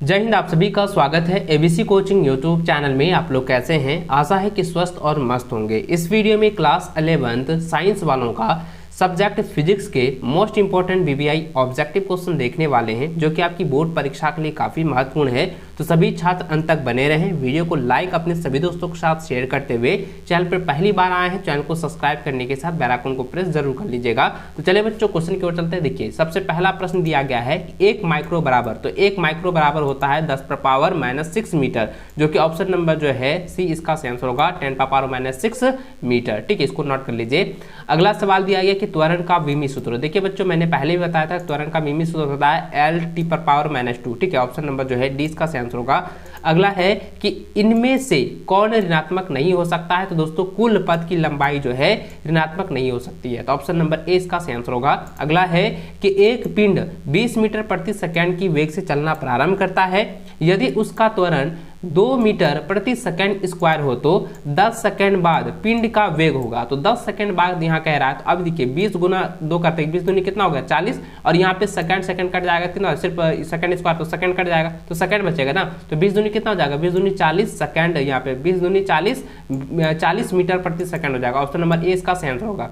जय हिंद। आप सभी का स्वागत है एबीसी कोचिंग यूट्यूब चैनल में। आप लोग कैसे हैं? आशा है कि स्वस्थ और मस्त होंगे। इस वीडियो में क्लास 11th साइंस वालों का सब्जेक्ट फिजिक्स के most important BBI objective question देखने वाले हैं, जो कि आपकी बोर्ड परीक्षा के लिए काफ़ी महत्वपूर्ण है। तो सभी छात्र अंत तक बने रहें। वीडियो को लाइक अपने सभी दोस्तों के साथ शेयर करते हुए, चैनल पर पहली बार आए हैं चैनल को सब्सक्राइब करने के साथ बेल आइकन को प्रेस जरूर कर लीजिएगा। तो चलिए बच्चों क्वेश्चन की ओर चलते हैं। देखिए सबसे पहला प्रश्न दिया गया है 1 माइक्रो बराबर, तो 1 माइक्रो बराबर होता है 10⁻⁻6 मीटर, जो कि ऑप्शन नंबर जो है सी इसका सही आंसर होगा 10⁻⁻6 मीटर। ठीक है, इसको नोट कर लीजिए। अगला सवाल दिया गया कि त्वरण का विमी सूत्र। देखिए बच्चों मैंने पहले भी बताया था त्वरण का विमी सूत्र होता है L/-2। ठीक है, ऑप्शन नंबर जो है डी इसका सही आंसर होगा। अगला है कि इनमें से कौन ऋणात्मक नहीं हो सकता है, तो दोस्तों कुल पथ की लंबाई जो है ऋणात्मक नहीं हो सकती है, तो ऑप्शन नंबर ए इसका सही आंसर होगा। अगला है कि एक पिंड 20 मीटर प्रति सेकंड की वेग से चलना प्रारंभ करता है, यदि उसका त्वरण 2 मीटर प्रति सेकंड स्क्वायर हो तो 10 सेकंड बाद पिंड का वेग होगा। तो 10 सेकंड बाद यहाँ कह रहा है, तो अब देखिए 20 गुना 2 करते हैं, 20 दूनी कितना हो गया 40, और यहाँ पे सेकंड कट जाएगा कितना, सिर्फ सेकंड स्क्वायर तो सेकंड कट जाएगा तो सेकंड बचेगा ना, तो 20 दूनी कितना हो जाएगा, 20 दूनी 40 सेकंड, यहाँ पे 20 दूनी 40 मीटर प्रति सेकंड हो जाएगा। ऑप्शन नंबर ए इसका सही आंसर होगा।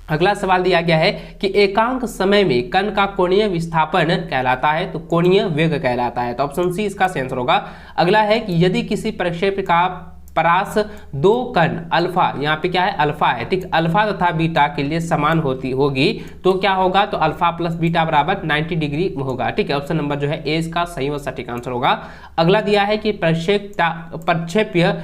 अगला सवाल दिया गया है कि एकांक समय में कण का कोणीय विस्थापन कहलाता है, तो कोणीय वेग कहलाता है, तो ऑप्शन सी इसका सही आंसर होगा। अगला है कि यदि किसी प्रक्षेप का परास 2 कण अल्फा, यहाँ पे क्या है अल्फा है, ठीक, अल्फा तथा बीटा के लिए समान होगी तो क्या होगा, तो अल्फा प्लस बीटा बराबर 90 डिग्री होगा। ठीक है, ऑप्शन नंबर जो है ए इसका सही व सटीक आंसर होगा। अगला दिया है कि प्रक्षेप्य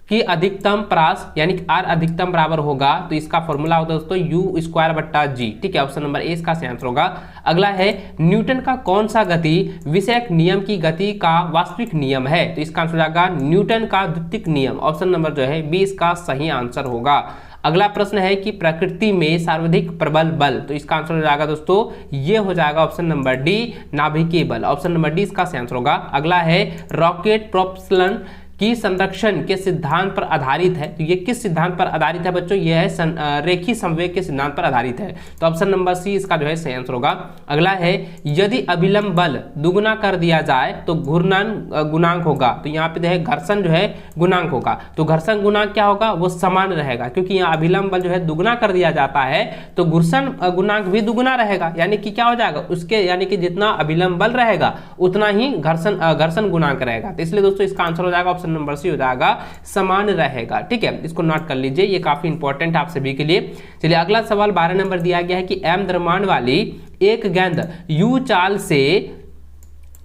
कि अधिकतम परास यानी कि आर अधिकतम बराबर होगा, तो इसका फॉर्मूला होता है दोस्तों u²/g। ठीक है, ऑप्शन नंबर ए इसका सही आंसर होगा। अगला है न्यूटन का कौन सा गति विषयक नियम की गति का वास्तविक नियम है, तो इसका आंसर हो जाएगा न्यूटन का द्वितीयक नियम। ऑप्शन नंबर जो है बी इसका सही आंसर होगा। अगला प्रश्न है कि प्रकृति में सर्वाधिक प्रबल बल, तो इसका आंसर हो जाएगा दोस्तों ये हो जाएगा ऑप्शन नंबर डी नाभिकीय बल। ऑप्शन नंबर डी इसका सही आंसर होगा। अगला है रॉकेट प्रोपल्शन की संरक्षण के सिद्धांत पर आधारित है, तो ये किस सिद्धांत पर आधारित है बच्चों, ये है रेखीय संवेग के सिद्धांत पर आधारित है, तो ऑप्शन नंबर सी इसका जो है सही आंसर होगा। अगला है यदि अभिलंब बल दुगुना कर दिया जाए तो घूर्णन गुणांक होगा, तो यहाँ पे जो है घर्षण जो है गुणांक होगा, तो घर्षण गुणांक क्या होगा, वो समान रहेगा, क्योंकि यहाँ अभिलंब बल जो है दुगुना कर दिया जाता है तो घर्षण गुणांक भी दुगुना रहेगा, यानी कि क्या हो जाएगा उसके, यानी कि जितना अभिलंब बल रहेगा उतना ही घर्षण गुणांक रहेगा, तो इसलिए दोस्तों इसका आंसर हो जाएगा ऑप्शन नंबर सी हो जाएगा समान रहेगा। ठीक है, इसको नोट कर लीजिए, ये काफी इंपॉर्टेंट है आप सभी के लिए। चलिए अगला सवाल 12 नंबर दिया गया है कि एम द्रव्यमान वाली एक गेंद यू चाल से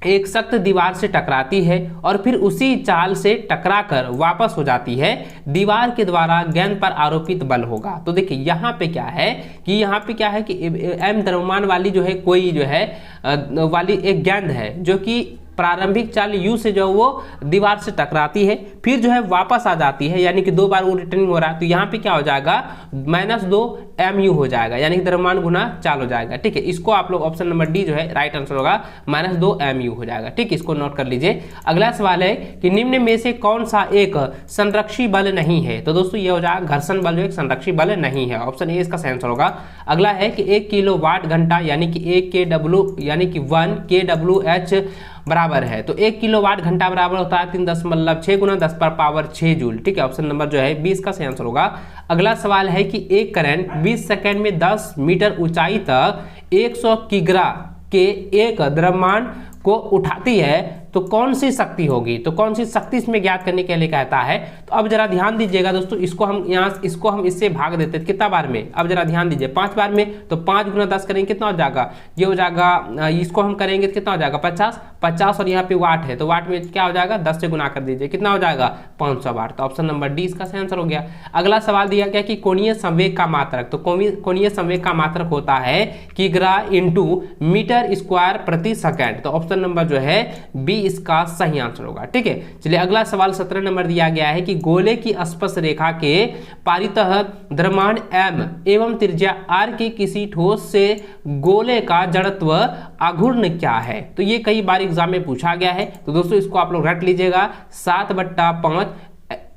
एक सख्त दीवार से टकराती है और फिर उसी चाल से टकराकर वापस हो जाती है, दीवार के द्वारा गेंद पर आरोपित बल होगा। तो देखिए यहाँ पे क्या है कि एम द्रव्यमान वाली जो है कोई जो है वाली एक गेंद है जो कि प्रारंभिक चाल u से जो वो दीवार से टकराती है, फिर जो है वापस आ जाती है, यानी कि 2 बार वो रिटर्निंग हो रहा है, तो यहाँ पे क्या हो जाएगा -2 mu हो जाएगा, यानी कि द्रव्यमान गुना चाल हो जाएगा। ठीक है, इसको आप लोग ऑप्शन नंबर डी जो है राइट आंसर होगा -2 mu हो जाएगा। ठीक है, इसको नोट कर लीजिए। अगला सवाल है कि निम्न में से कौन सा एक संरक्षी बल नहीं है, तो दोस्तों ये हो जाएगा घर्षण बल जो एक संरक्षी बल नहीं है, ऑप्शन ए इसका सही आंसर होगा। अगला है कि 1 किलोवाट घंटा यानी कि 1 kW यानी कि 1 kWh बराबर है, तो 1 किलोवाट घंटा बराबर होता है 3.6 गुना 10⁻6 जूल। ठीक है, ऑप्शन नंबर जो है 20 का सही आंसर होगा। अगला सवाल है कि एक करंट 20 सेकंड में 10 मीटर ऊंचाई तक 100 किग्रा के एक द्रव्यमान को उठाती है, तो कौन सी शक्ति होगी, तो कौन सी शक्ति इसमें ज्ञात करने के लिए कहता है। तो अब जरा ध्यान दीजिएगा दोस्तों, इसको हम इससे भाग देते हैं कितना बार में, अब जरा ध्यान दीजिए 5 बार में, तो 5 गुना 10 करेंगे कितना हो जाएगा, ये हो जाएगा, इसको हम करेंगे तो कितना हो जाएगा 50 और यहाँ पे वाट है, तो वाट में क्या हो जाएगा 10 से गुना कर दीजिए, कितना हो जाएगा 500 वाट, तो ऑप्शन नंबर डी इसका सही आंसर हो गया। अगला सवाल दिया गया कि कोणीय संवेग का मात्रक, तो कोणीय संवेग का मात्रक होता है किग्रा इंटू मीटर स्क्वायर प्रति सेकंड, तो ऑप्शन नंबर जो है बी इसका सही आंसर होगा। ठीक है, चलिए अगला सवाल 17 नंबर दिया गया है कि गोले की स्पर्श रेखा के परितः द्रव्यमान m एवं त्रिज्या r की किसी ठोस से गोले का जड़त्व आघूर्ण क्या है, तो ये कई बार एग्जाम में पूछा गया है, तो दोस्तों इसको आप लोग रट लीजिएगा 7/5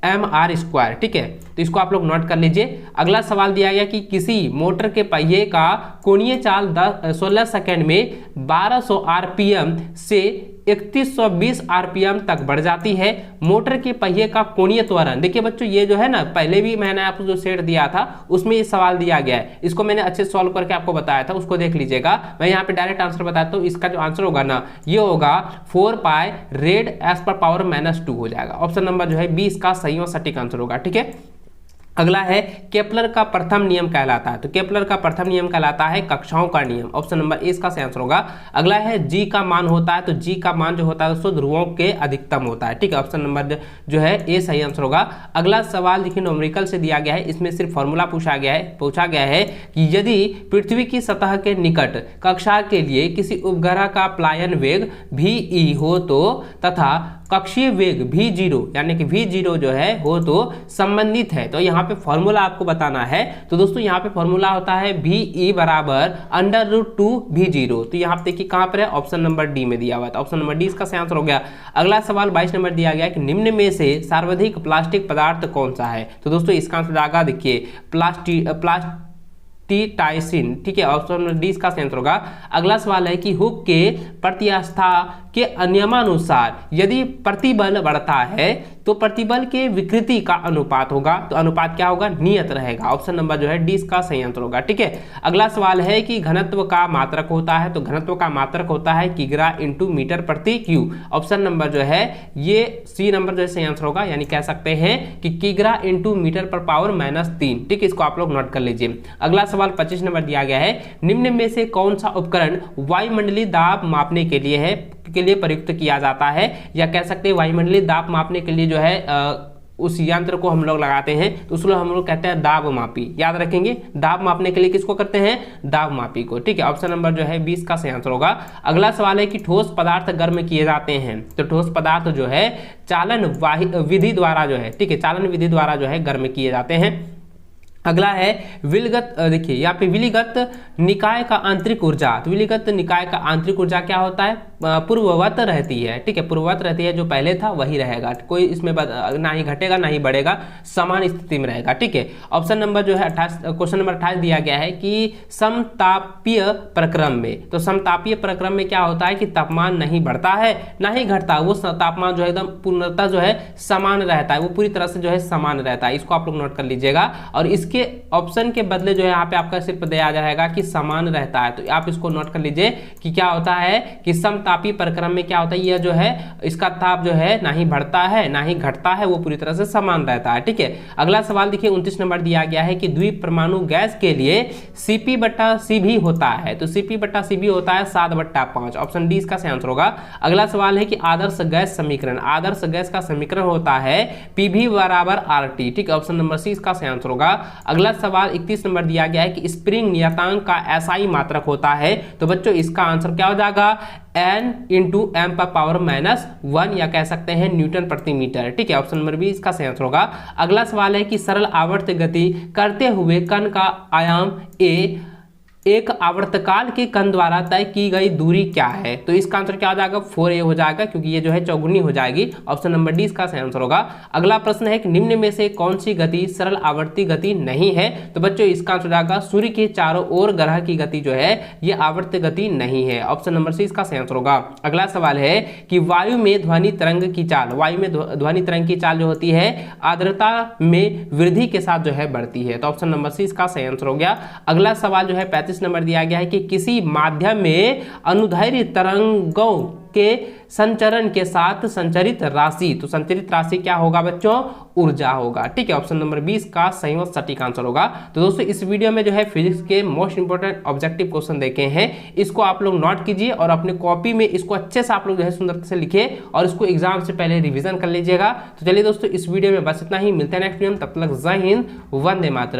mr²। ठीक है, तो इसको आप लोग नोट कर लीजिए। अगला सवाल दिया गया कि किसी मोटर के पहिए का कोणीय चाल 16 सेकंड में 1200 rpm से 3120 आरपीएम तक बढ़ जाती है। मोटर के पहिए का कोणीय त्वरण, देखिए बच्चों ये जो है ना, पहले भी मैंने आपको जो सेट दिया था उसमें ये सवाल दिया गया है, इसको मैंने अच्छे से सॉल्व करके आपको बताया था, उसको देख लीजिएगा। मैं यहाँ पे डायरेक्ट आंसर बताता हूँ, इसका जो आंसर होगा ना ये होगा 4 पाई रेड एस पर पावर -2 हो जाएगा। ऑप्शन नंबर जो है 20 का सही और सटीक आंसर होगा। ठीक है, अगला है केपलर का प्रथम नियम कहलाता है, तो केपलर का प्रथम नियम कहलाता है कक्षाओं का नियम। ऑप्शन नंबर ए इसका सही आंसर होगा। अगला है जी का मान होता है, तो जी का मान जो होता है दोस्तों ध्रुवों के अधिकतम होता है। ठीक है, ऑप्शन नंबर जो है ए सही आंसर होगा। अगला सवाल देखिए न्यूमेरिकल से दिया गया है, इसमें सिर्फ फॉर्मूला पूछा गया है कि यदि पृथ्वी की सतह के निकट कक्षा के लिए किसी उपग्रह का प्लायन वेग भी हो तो तथा कक्षीय वेग v0 यानी कि v0 जो है हो तो संबंधित है, तो यहाँ पे फॉर्मूला आपको बताना है। तो दोस्तों यहाँ पे फॉर्मूला होता है ve बराबर √2v0। तो यहाँ पे देखिए कहाँ पर है, ऑप्शन नंबर डी में दिया हुआ था। ऑप्शन नंबर डी इसका सही आंसर हो गया। अगला सवाल 22 नंबर दिया गया कि निम्न में से सर्वाधिक प्लास्टिक पदार्थ कौन सा है, तो दोस्तों इसका आंसर आएगा देखिए प्लास्टिटाइसिन। ठीक है, ऑप्शन नंबर डी इसका आंसर होगा। अगला सवाल है कि हुक के प्रत्यास्था के नियमानुसार यदि प्रतिबल बढ़ता है तो प्रतिबल के विकृति का अनुपात होगा, तो अनुपात क्या होगा, नियत रहेगा। ऑप्शन नंबर जो है डी इसका सही आंसर होगा। ठीक है, अगला सवाल है कि घनत्व का मात्रक होता है, तो घनत्व का मात्रक होता है किग्रा × मीटर प्रति क्यूब। ऑप्शन नंबर जो है ये सी नंबर जो है सही आंसर होगा, यानी कह सकते हैं कि किग्रा × मीटर पर पावर -3। ठीक है, इसको आप लोग नोट कर लीजिए। अगला सवाल 25 नंबर दिया गया है, निम्न में से कौन सा उपकरण वायुमंडलीय दाब मापने के लिए प्रयुक्त किया जाता है, या कह सकते हैं वायुमंडलीय दाब मापने के लिए जो है उस यंत्र को हम लोग लगाते हैं, तो उसको हम लोग कहते हैं दाब मापी। याद रखेंगे, दाब मापने के लिए किसको करते हैं, दाब मापी को। ठीक है, ऑप्शन नंबर जो है 20 का सही आंसर होगा। अगला सवाल है कि ठोस पदार्थ गर्म किए जाते हैं, तो ठोस पदार्थ जो है चालन विधि द्वारा जो है, ठीक है, चालन विधि द्वारा जो है गर्म किए जाते हैं। अगला है विलगत, देखिए यहाँ पे विलिगत निकाय का आंतरिक ऊर्जा, तो विलिगत निकाय का आंतरिक ऊर्जा क्या होता है, पूर्ववत रहती है। ठीक है, पूर्ववत रहती है, जो पहले था वही रहेगा, कोई इसमें ना ही घटेगा ना ही बढ़ेगा, समान स्थिति में रहेगा। ठीक है, ऑप्शन नंबर जो है 28, क्वेश्चन नंबर 28 दिया गया है कि समतापीय प्रक्रम में, तो समतापीय प्रक्रम में क्या होता है कि तापमान नहीं बढ़ता है ना ही घटता, वो तापमान जो है एकदम पूर्णतः जो है समान रहता है, वो पूरी तरह से जो है समान रहता है। इसको आप लोग नोट कर लीजिएगा, और इसके ऑप्शन के बदले जो है यहाँ पे आपका सिर्फ दिया जाएगा कि समान रहता है, तो आप इसको नोट कर लीजिए कि क्या होता है कि समतापी प्रक्रम में क्या होता है, यह जो है इसका ताप जो है ना ही बढ़ता है ना ही घटता है, वो पूरी तरह से समान रहता है। ठीक है, अगला सवाल देखिए 29 नंबर दिया गया है कि द्विपरमाणु गैस के लिए Cp/Cv होता है, तो Cp/Cv होता है 7/5। ऑप्शन डी इसका सही आंसर होगा। अगला सवाल है कि आदर्श गैस समीकरण, आदर्श गैस का समीकरण होता है Pv = RT। ठीक है, ऑप्शन नंबर सी इसका सही आंसर होगा। अगला सवाल 31 नंबर दिया गया है कि स्प्रिंग नियतांक का SI मात्रक होता है, तो बच्चों इसका आंसर क्या हो जाएगा, N × m⁻1, या कह सकते हैं न्यूटन प्रति मीटर। ठीक है, ऑप्शन नंबर बी इसका सही आंसर होगा। अगला सवाल है कि सरल आवर्त गति करते हुए कण का आयाम a एक आवर्तकाल के कण द्वारा तय की गई दूरी क्या है, तो इसका आंसर क्या हो जाएगा, 4a हो जाएगा, क्योंकि ये जो है चौगुनी हो जाएगी। ऑप्शन नंबर डी इसका सही आंसर होगा। अगला प्रश्न है कि निम्न में से कौन सी गति सरल आवर्ती गति नहीं है, तो बच्चों इसका आंसर हो जाएगा सूर्य के चारों ओर ग्रह की गति जो है ये आवर्त गति नहीं है। ऑप्शन नंबर सी इसका सही आंसर होगा। अगला सवाल है कि वायु में ध्वनि तरंग की चाल, वायु में ध्वनि तरंग की चाल जो होती है आर्द्रता में वृद्धि के साथ जो है बढ़ती है, तो ऑप्शन नंबर सी इसका सही आंसर हो गया। अगला सवाल जो है 35 नंबर दिया गया है कि किसी माध्यम में अनुदैर्ध्य तरंगों के संचरण के साथ संचरित राशि, तो संचरित राशि क्या होगा बच्चों, ऊर्जा होगा। ठीक है, ऑप्शन नंबर 20 का सही और सटीक आंसर होगा। तो दोस्तों इस वीडियो में जो है फिजिक्स के मोस्ट इंपोर्टेंट ऑब्जेक्टिव क्वेश्चन देखे हैं, इसको आप लोग नोट कीजिए और अपने कॉपी में इसको अच्छे से आप लोग जो है सुंदरता से लिखिए और इसको एग्जाम से पहले रिविजन कर लीजिएगा। तो चलिए दोस्तों इस वीडियो में बस इतना ही, मिलते हैं नेक्स्ट वीडियो में, तब तक जय हिंद, वंदे मातरम।